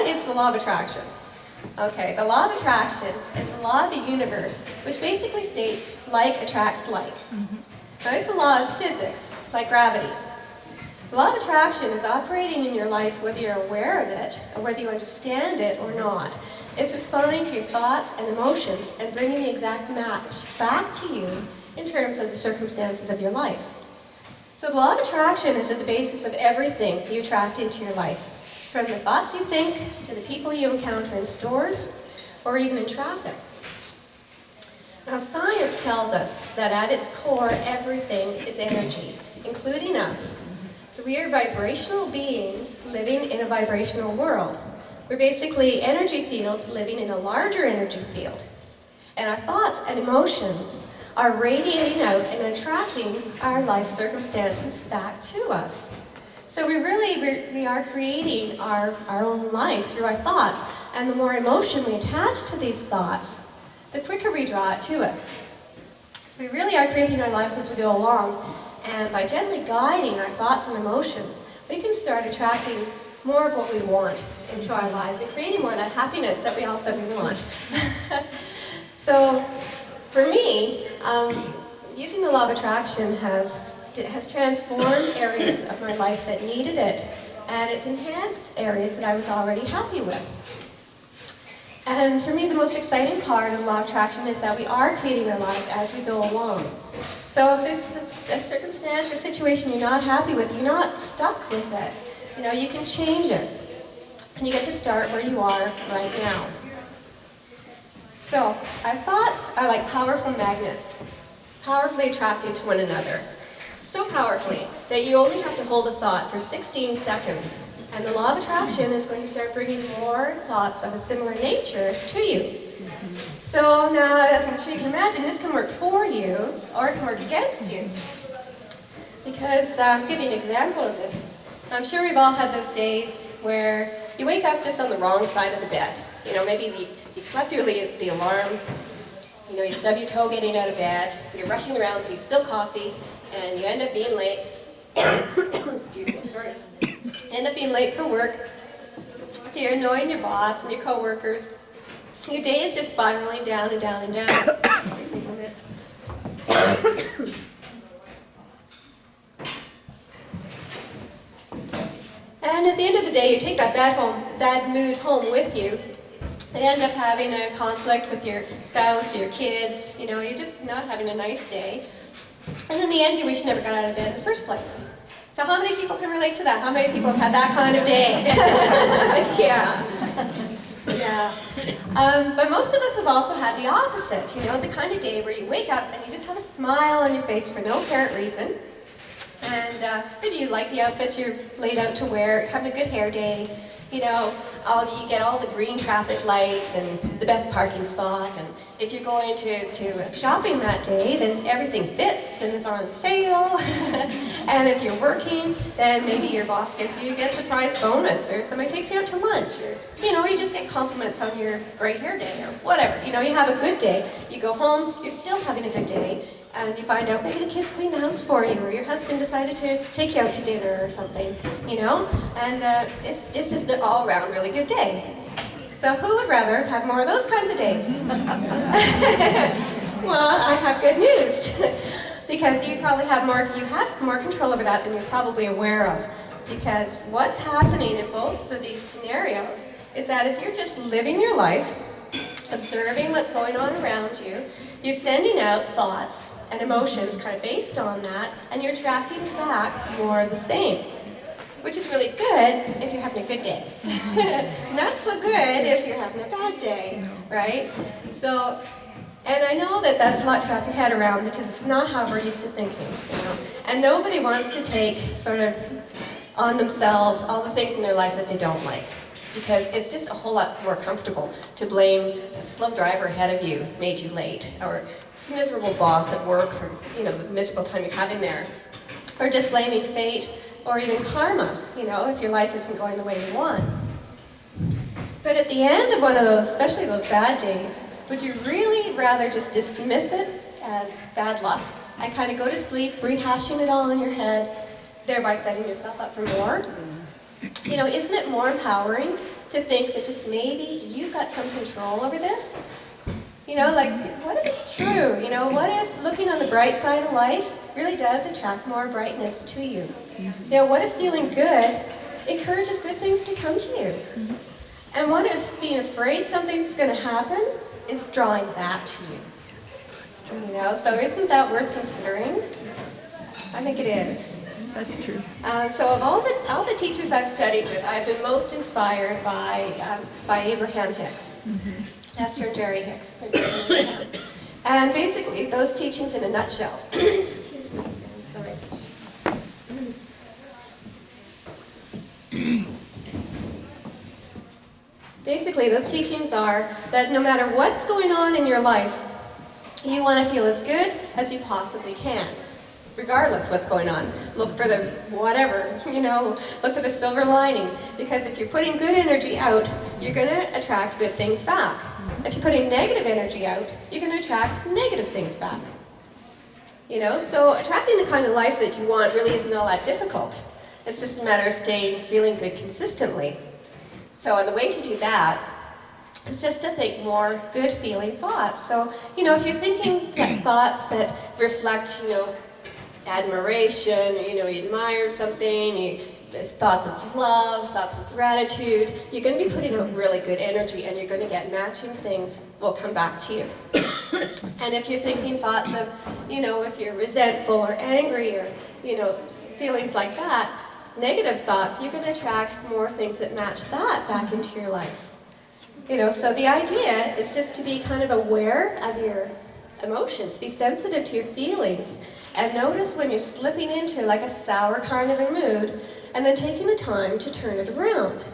is the law of attraction? Okay, the law of attraction is the law of the universe, which basically states like attracts like. Now, it's a law of physics, like gravity. The law of attraction is operating in your life whether you're aware of it, or whether you understand it or not. It's responding to your thoughts and emotions and bringing the exact match back to you in terms of the circumstances of your life. So the law of attraction is at the basis of everything you attract into your life, from the thoughts you think to the people you encounter in stores or even in traffic. Now, science tells us that at its core, everything is energy, including us. So we are vibrational beings living in a vibrational world. We're basically energy fields living in a larger energy field. And our thoughts and emotions are radiating out and attracting our life circumstances back to us. So we are creating our own life through our thoughts. And the more emotion we attach to these thoughts, the quicker we draw it to us. So we really are creating our lives as we go along. And by gently guiding our thoughts and emotions, we can start attracting more of what we want into our lives and creating more of that happiness that we all said we want. So for me, using the law of attraction has transformed areas of my life that needed it, and it's enhanced areas that I was already happy with. And for me, the most exciting part of law of attraction is that we are creating our lives as we go along. So if there's a circumstance or situation you're not happy with, you're not stuck with it. You know, you can change it. And you get to start where you are right now. So our thoughts are like powerful magnets, powerfully attracting to one another. So powerfully that you only have to hold a thought for 16 seconds. And the law of attraction is going to start bringing more thoughts of a similar nature to you. So now, as I'm sure you can imagine, this can work for you, or it can work against you. Because, I'll give you an example of this. I'm sure we've all had those days where you wake up just on the wrong side of the bed. You know, maybe you slept through the alarm, you know, you stub your toe getting out of bed, you're rushing around so you spill coffee, and you end up being late. Excuse me, sorry. End up being late for work, so you're annoying your boss and your coworkers. Your day is just spiraling down and down and down. Excuse me for a minute. And at the end of the day, you take that bad mood home with you. You end up having a conflict with your spouse or your kids. You know, you're just not having a nice day. And in the end, you wish you never got out of bed in the first place. So how many people can relate to that? How many people have had that kind of day? Yeah. But most of us have also had the opposite, you know, the kind of day where you wake up and you just have a smile on your face for no apparent reason. And maybe you like the outfit you're laid out to wear, having a good hair day, you know, you get all the green traffic lights and the best parking spot. And if you're going to shopping that day, then everything fits and is on sale. And if you're working, then maybe your boss gives you a surprise bonus, or somebody takes you out to lunch, or, you know, you just get compliments on your great hair day, or whatever. You know, you have a good day. You go home, you're still having a good day. And you find out maybe the kids cleaned the house for you, or your husband decided to take you out to dinner or something, you know? And it's just an all-around really good day. So who would rather have more of those kinds of days? Well, I have good news. Because you have more control over that than you're probably aware of. Because what's happening in both of these scenarios is that as you're just living your life, observing what's going on around you, you're sending out thoughts and emotions kind of based on that, and you're attracting back more of the same. Which is really good if you're having a good day. Not so good if you're having a bad day, right? So, and I know that that's a lot to wrap your head around because it's not how we're used to thinking, you know? And nobody wants to take sort of on themselves all the things in their life that they don't like. Because it's just a whole lot more comfortable to blame a slow driver ahead of you made you late, or this miserable boss at work for, you know, the miserable time you're having there, or just blaming fate, or even karma, you know, if your life isn't going the way you want. But at the end of one of those, especially those bad days, would you really rather just dismiss it as bad luck and kind of go to sleep, rehashing it all in your head, thereby setting yourself up for more? You know, isn't it more empowering to think that just maybe you've got some control over this. You know, like, what if it's true? You know, what if looking on the bright side of life really does attract more brightness to you? You know, what if feeling good encourages good things to come to you? And what if being afraid something's going to happen is drawing that to you? You know, so isn't that worth considering? I think it is. That's true. So of all the teachers I've studied with, I've been most inspired by Abraham Hicks, Esther and Jerry Hicks. And basically, those teachings in a nutshell. Excuse me, I'm sorry. Basically, those teachings are that no matter what's going on in your life, you want to feel as good as you possibly can, regardless what's going on. Look for the whatever, you know, look for the silver lining, because if you're putting good energy out, you're going to attract good things back. If you're putting negative energy out, you're going to attract negative things back. You know, so attracting the kind of life that you want really isn't all that difficult. It's just a matter of feeling good consistently. So the way to do that is just to think more good feeling thoughts. So, you know, if you're thinking thoughts that reflect, you know, admiration, you know, you admire something, thoughts of love, thoughts of gratitude, you're going to be putting out really good energy, and you're going to get matching things will come back to you. And if you're thinking thoughts of, you know, if you're resentful or angry or, you know, feelings like that, negative thoughts, you're going to attract more things that match that back into your life. You know, so the idea is just to be kind of aware of your emotions, be sensitive to your feelings, and notice when you're slipping into like a sour kind of a mood, and then taking the time to turn it around.